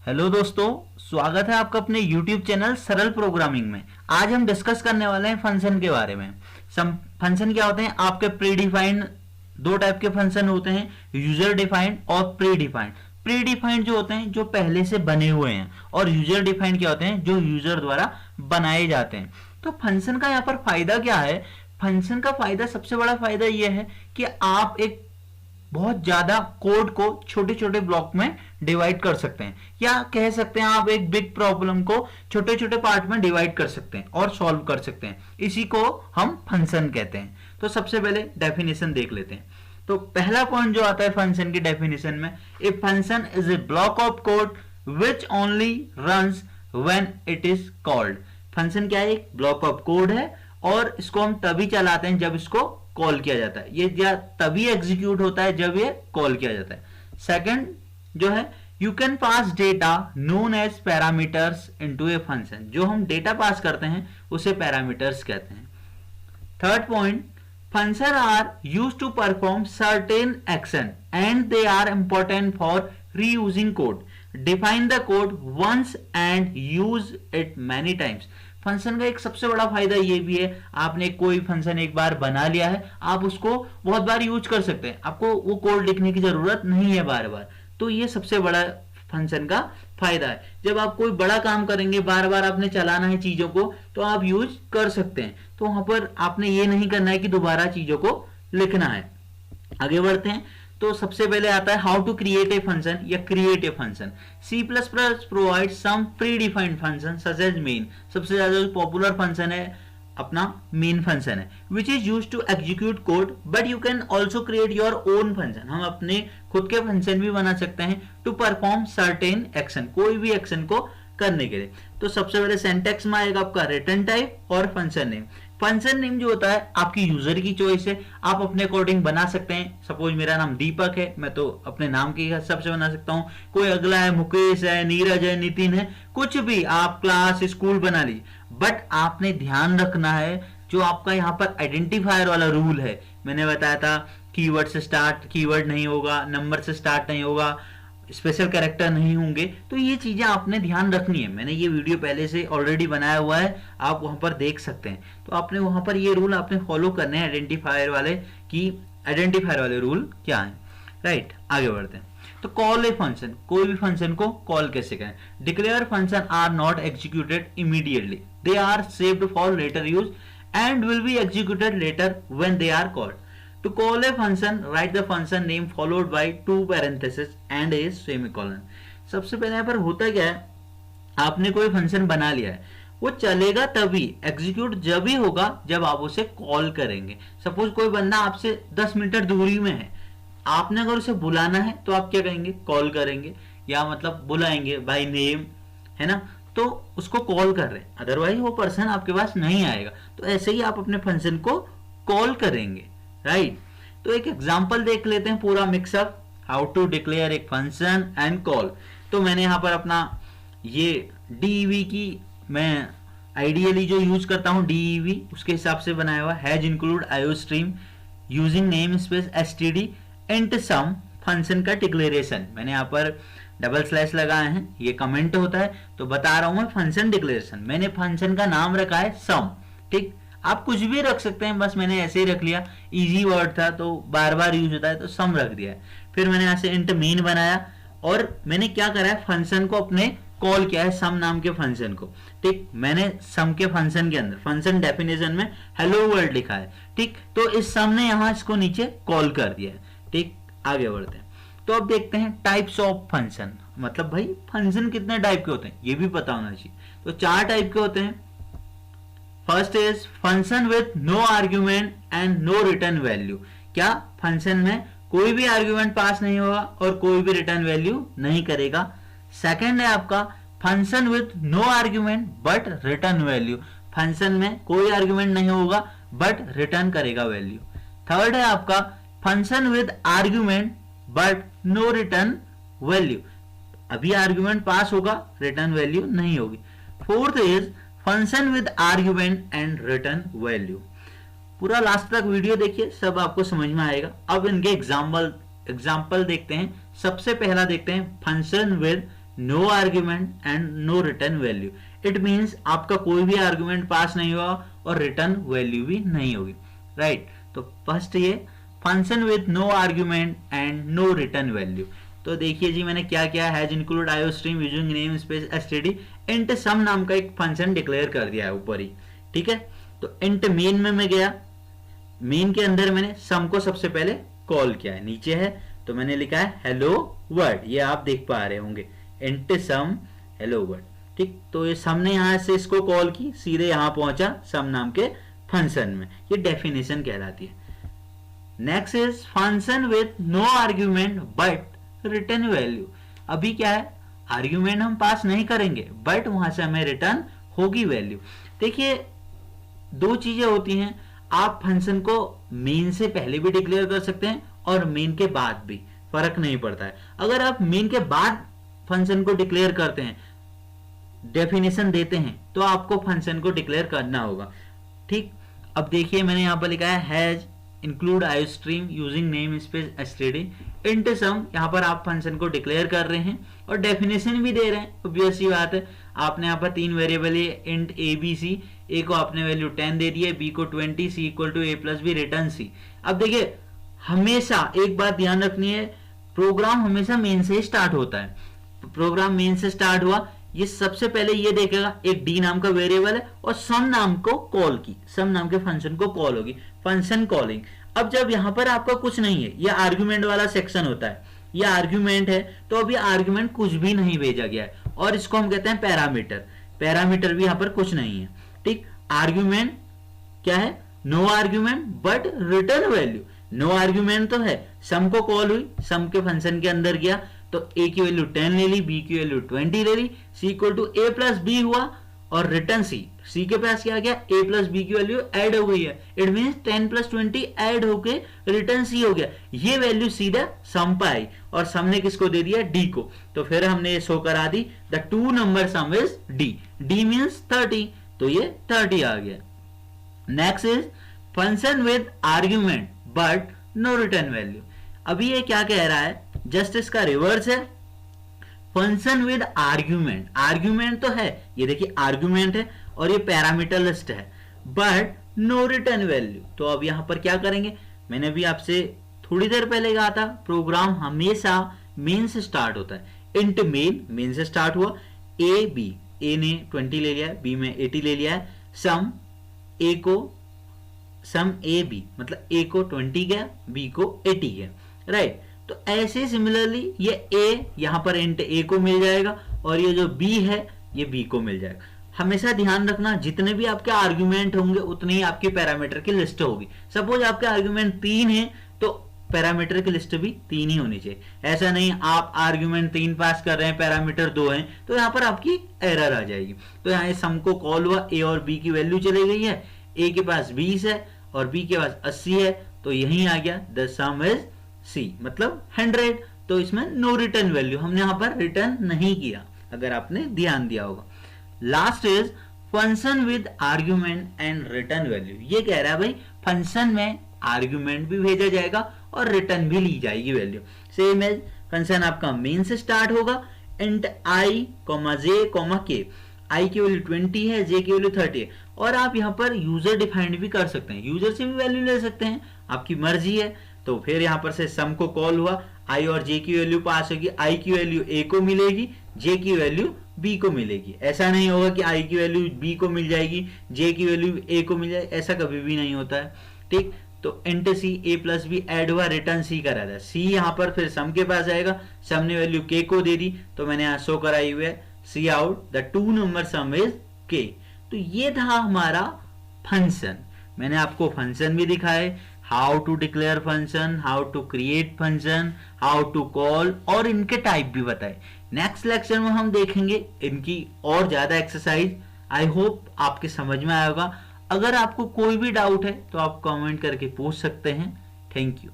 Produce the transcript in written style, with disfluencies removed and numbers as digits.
Hello दोस्तों, स्वागत है आपका अपने YouTube चैनल सरल प्रोग्रामिंग में। आज हम डिस्कस करने वाले हैं फंक्शन के बारे में। फंक्शन क्या होते हैं? आपके प्री डिफाइंड दो टाइप के फंक्शन होते हैं, यूजर डिफाइंड और प्री डिफाइंड। प्री डिफाइंड जो होते हैं जो पहले से बने हुए हैं, और यूजर डिफाइंड क्या होते हैं जो यूजर द्वारा बनाए जाते हैं। तो फंक्शन का यहाँ पर फायदा क्या है? फंक्शन का फायदा, सबसे बड़ा फायदा यह है कि आप एक बहुत ज्यादा कोड को छोटे छोटे ब्लॉक में डिवाइड कर सकते हैं, या कह सकते हैं आप एक बिग प्रॉब्लम को छोटे छोटे पार्ट में डिवाइड कर सकते हैं और सॉल्व कर सकते हैं। इसी को हम फंक्शन कहते हैं। तो सबसे पहले डेफिनेशन देख लेते हैं। तो पहला पॉइंट जो आता है फंक्शन की डेफिनेशन में, a function is a block of code which only runs when it is called. Function क्या है? एक ब्लॉक ऑफ कोड है और इसको हम तभी चलाते हैं जब इसको कॉल किया जाता है। ये तभी एग्जीक्यूट होता है जब ये कॉल किया जाता है। सेकंड जो है, you can pass data known as parameters into a function. जो हम डेटा पास करते हैं उसे पैरामीटर्स कहते हैं। Third point, function are used to perform certain action and they are important for reusing code. Define the code once and use it many times. Function का एक सबसे बड़ा फायदा ये भी है, आपने कोई फंक्शन एक बार बना लिया है, आप उसको बहुत बार यूज कर सकते हैं, आपको वो कोड लिखने की जरूरत नहीं है बार बार। तो ये सबसे बड़ा फंक्शन का फायदा है। जब आप कोई बड़ा काम करेंगे, बार बार आपने चलाना है चीजों को, तो आप यूज कर सकते हैं। तो वहां पर आपने ये नहीं करना है कि दोबारा चीजों को लिखना है। आगे बढ़ते हैं। तो सबसे पहले आता है how to create a function या create a function. C++ provide some predefined function such as main. सबसे ज्यादा जो पॉपुलर फंक्शन है अपना मेन फंक्शन है, which is used to execute code, but you can also create your own function. हम अपने खुद के फंक्शन भी बना सकते हैं टू परफॉर्म सर्टेन एक्शन, कोई भी एक्शन को करने के लिए। तो सबसे पहले सिंटैक्स में आएगा आपका रिटर्न टाइप और फंक्शन नेम। फंक्शन नेम जो होता है आपकी यूजर की चॉइस है, आप अपने अकॉर्डिंग बना सकते हैं। सपोज मेरा नाम दीपक है, मैं तो अपने नाम के हिसाब से बना सकता हूं। कोई अगला है मुकेश है, नीरज है, नितिन है, कुछ भी आप क्लास स्कूल बना लीजिए। बट आपने ध्यान रखना है जो आपका यहाँ पर आइडेंटिफायर वाला रूल है, मैंने बताया था कीवर्ड से स्टार्ट, कीवर्ड नहीं होगा, नंबर से स्टार्ट नहीं होगा, स्पेशल कैरेक्टर नहीं होंगे। तो ये चीजें आपने ध्यान रखनी है। मैंने ये वीडियो पहले से ऑलरेडी बनाया हुआ है, आप वहां पर देख सकते हैं। तो आपने वहां पर ये रूल आपने फॉलो करने हैं आइडेंटिफायर वाले, कि आइडेंटिफायर वाले रूल क्या है। राइट, आगे बढ़ते हैं। तो कॉल ए फंक्शन, कोई भी फंक्शन को कॉल कैसे करें। Declare function are not executed immediately, they are saved for later use and will be executed later when they are called. To call a function, write the function name followed by two parentheses and a semicolon. सबसे पहले यहाँ पर होता क्या है, आपने कोई function बना लिया है, वो चलेगा तभी, एग्जीक्यूट जब ही होगा जब आप उसे कॉल करेंगे। सपोज कोई बंदा आपसे 10 मीटर दूरी में है, आपने अगर उसे बुलाना है तो आप क्या करेंगे? कॉल करेंगे, या मतलब बुलाएंगे बाय नेम, है ना। तो उसको कॉल कर रहे हैं, अदरवाइज वो पर्सन आपके पास नहीं आएगा। तो ऐसे ही आप अपने फंक्शन को कॉल करेंगे। राइट, तो एक एग्जांपल देख लेते हैं पूरा मिक्सअप, हाउ टू डिक्लेयर एक फंक्शन एंड कॉल। तो मैंने यहां पर अपना ये DEV की मैं आइडियली जो यूज करता हूं, DEV उसके हिसाब से बनाया हुआ, hash include iostream using namespace std int sum function का डिक्लेरेशन। मैंने यहाँ पर डबल स्लैश लगाए हैं, ये कमेंट होता है, तो बता रहा हूं मैं फंक्शन डिक्लेरेशन। मैंने फंक्शन का नाम रखा है सम। ठीक, आप कुछ भी रख सकते हैं, बस मैंने ऐसे ही रख लिया, इजी वर्ड था तो बार बार यूज होता है तो सम रख दिया है। फिर मैंने यहाँ से इंट मीन बनाया और मैंने क्या करा है, फंक्शन को अपने कॉल किया है, सम नाम के फंक्शन को। ठीक, मैंने सम के फंक्शन के अंदर फंक्शन डेफिनेशन में हेलो वर्ल्ड लिखा है। ठीक, तो इस सम ने यहाँ इसको नीचे कॉल कर दिया है। ठीक, आगे बढ़ते हैं। तो अब देखते हैं टाइप्स ऑफ फंक्शन, मतलब भाई फंक्शन कितने टाइप के होते हैं ये भी पता होना चाहिए। तो 4 टाइप के होते हैं। First is function with no argument and no return value. क्या? फंक्शन में कोई भी आर्ग्यूमेंट पास नहीं होगा और कोई भी रिटर्न वैल्यू नहीं करेगा। सेकंड है आपका function with no argument but return value. Function में कोई आर्ग्यूमेंट नहीं होगा बट रिटर्न करेगा वैल्यू। थर्ड है आपका function with argument but no return value. अभी आर्ग्यूमेंट पास होगा, रिटर्न वैल्यू नहीं होगी। Fourth is function with argument and return value. पूरा लास्ट तक वीडियो देखिए, सब आपको समझ में आएगा। अब इनके एग्जाम्पल देखते हैं। सबसे पहला देखते हैं function with no argument and no return value. It means आपका कोई भी आर्ग्यूमेंट पास नहीं हुआ और रिटर्न वैल्यू भी नहीं होगी, राइट। तो फर्स्ट ये function with no argument and no return value. तो देखिए जी मैंने क्या किया, hash include iostream using namespace STD int sum नाम का एक फंक्शन डिक्लेयर कर दिया है ऊपर ही, ठीक है। तो इंट मेन में मैं गया, मेन के अंदर मैंने सम को सबसे पहले कॉल किया है, नीचे है तो मैंने लिखा है हेलो वर्ड, ये आप देख पा रहे होंगे इंट सम हेलो वर्ड, ठीक। तो ये सम ने यहां से इसको कॉल की, सीधे यहां पहुंचा सम नाम के फंक्शन में, ये डेफिनेशन कहलाती है। Next is function with no argument but return value. अभी क्या है, आर्ग्यूमेंट हम पास नहीं करेंगे बट वहां से हमें रिटर्न होगी वैल्यू। देखिए दो चीजें होती हैं, आप फंक्शन को मेन से पहले भी डिक्लेयर कर सकते हैं और मेन के बाद भी, फर्क नहीं पड़ता है। अगर आप मेन के बाद फंक्शन को डिक्लेयर करते हैं, डेफिनेशन देते हैं, तो आपको फंक्शन को डिक्लेयर करना होगा, ठीक। अब देखिए मैंने यहां पर लिखा है hash include iostream using namespace STD int sum, यहां पर आप फंक्शन को डिक्लेयर कर रहे हैं और डेफिनेशन भी दे रहे हैं। ऑब्वियस सी बात है, आपने यहाँ पर तीन वेरिएबल है इंट ए बी सी, ए को आपने वैल्यू 10 दे दी है, बी को 20, C equal to A plus B return C. अब देखिए हमेशा एक बात ध्यान रखनी है, प्रोग्राम हमेशा मेन से स्टार्ट होता है। प्रोग्राम मेन से स्टार्ट हुआ, ये सबसे पहले ये देखेगा एक डी नाम का वेरिएबल है और सम नाम को कॉल की, सम नाम के फंक्शन को कॉल होगी, फंक्शन कॉलिंग। अब जब यहां पर आपका कुछ नहीं है, ये आर्ग्यूमेंट वाला सेक्शन होता है, ये आर्ग्यूमेंट है, तो अभी आर्ग्यूमेंट कुछ भी नहीं भेजा गया है और इसको हम कहते हैं पैरामीटर। पैरामीटर भी यहां पर कुछ नहीं है, ठीक। आर्ग्यूमेंट क्या है, no argument but return value. No argument तो है, सम को कॉल हुई, सम के फंक्शन के अंदर गया तो ए की वैल्यू 10 ले ली, बी की वैल्यू 20 ले ली, C equal to A plus B हुआ और रिटर्न सी। सी के पास क्या गया, ए प्लस बी की वैल्यू ऐड हो गई है, इट मींस 10 प्लस 20 ऐड होके रिटर्न सी हो गया। ये वैल्यू सीधा सम पे आई और सम ने किसको दे दिया, डी को। तो फिर हमने ये शो करा दी the two number sum is D, D means 30, तो ये 30 आ गया। Next is function with argument but no return value. अभी ये क्या कह रहा है, जस्ट इसका रिवर्स है, फंक्शन विद आर्ग्यूमेंट। आर्ग्यूमेंट तो है, ये देखिए आर्ग्यूमेंट है और ये पैरामीटर लिस्ट है, बट नो रिटर्न वैल्यू। तो अब यहां पर क्या करेंगे, मैंने भी आपसे थोड़ी देर पहले कहा था प्रोग्राम हमेशा मेन से स्टार्ट होता है। इंट मेन से स्टार्ट हुआ, ए बी, ए ने 20 ले लिया है, बी में 80 ले लिया है, सम ए को सम ए बी, मतलब ए को 20 गया, बी को 80 गया, राइट। तो ऐसे सिमिलरली ये ए, यहां पर इंट ए को मिल जाएगा और ये जो बी है ये बी को मिल जाएगा। हमेशा ध्यान रखना, जितने भी आपके आर्ग्यूमेंट होंगे उतने ही आपकी पैरामीटर की लिस्ट होगी। सपोज आपके आर्ग्यूमेंट 3 है तो पैरामीटर की लिस्ट भी 3 ही होनी चाहिए। ऐसा नहीं आप आर्ग्यूमेंट 3 पास कर रहे हैं, पैरामीटर 2 है, तो यहाँ पर आपकी एरर आ जाएगी। तो यहाँ सम को कॉल हुआ, ए और बी की वैल्यू चली गई है, ए के पास 20 है और बी के पास 80 है, तो यही आ गया द सम इज सी, मतलब 100। तो इसमें नो रिटर्न वैल्यू, हमने यहां पर रिटर्न नहीं किया, अगर आपने ध्यान दिया होगा। Last is function with argument and return value. ये कह रहा है भाई फंक्शन में आर्ग्यूमेंट भी भेजा जाएगा और रिटर्न भी ली जाएगी वैल्यू। सेम एज फंक्शन आपका मेन से स्टार्ट होगा, इंट आई जे के, आई की वैल्यू 20 है, जे की वैल्यू 30 है, और आप यहाँ पर यूजर डिफाइंड भी कर सकते हैं, यूजर से भी वैल्यू ले सकते हैं, आपकी मर्जी है। तो फिर यहां पर से सम को कॉल हुआ, आई और जे की वैल्यू पास होगी, आई की वैल्यू ए को मिलेगी, जे की वैल्यू बी को मिलेगी। ऐसा नहीं होगा कि आई की वैल्यू बी को मिल जाएगी, जे की वैल्यू ए को मिल जाएगी, ऐसा कभी भी नहीं होता है, ठीक। तो इंट सी, ए प्लस बी ऐड हुआ, रिटर्न सी करा था, सी यहां पर फिर सम के पास आएगा, सम ने वैल्यू के को दे दी, तो मैंने यहां शो कराई हुई है cout the two number sum is के। तो ये था हमारा फंक्शन। मैंने आपको फंक्शन भी दिखाए, how to declare function, how to create function, how to call, और इनके टाइप भी बताए। नेक्स्ट लेक्चर में हम देखेंगे इनकी और ज्यादा एक्सरसाइज। आई होप आपके समझ में आएगा। अगर आपको कोई भी डाउट है तो आप कमेंट करके पूछ सकते हैं। Thank you.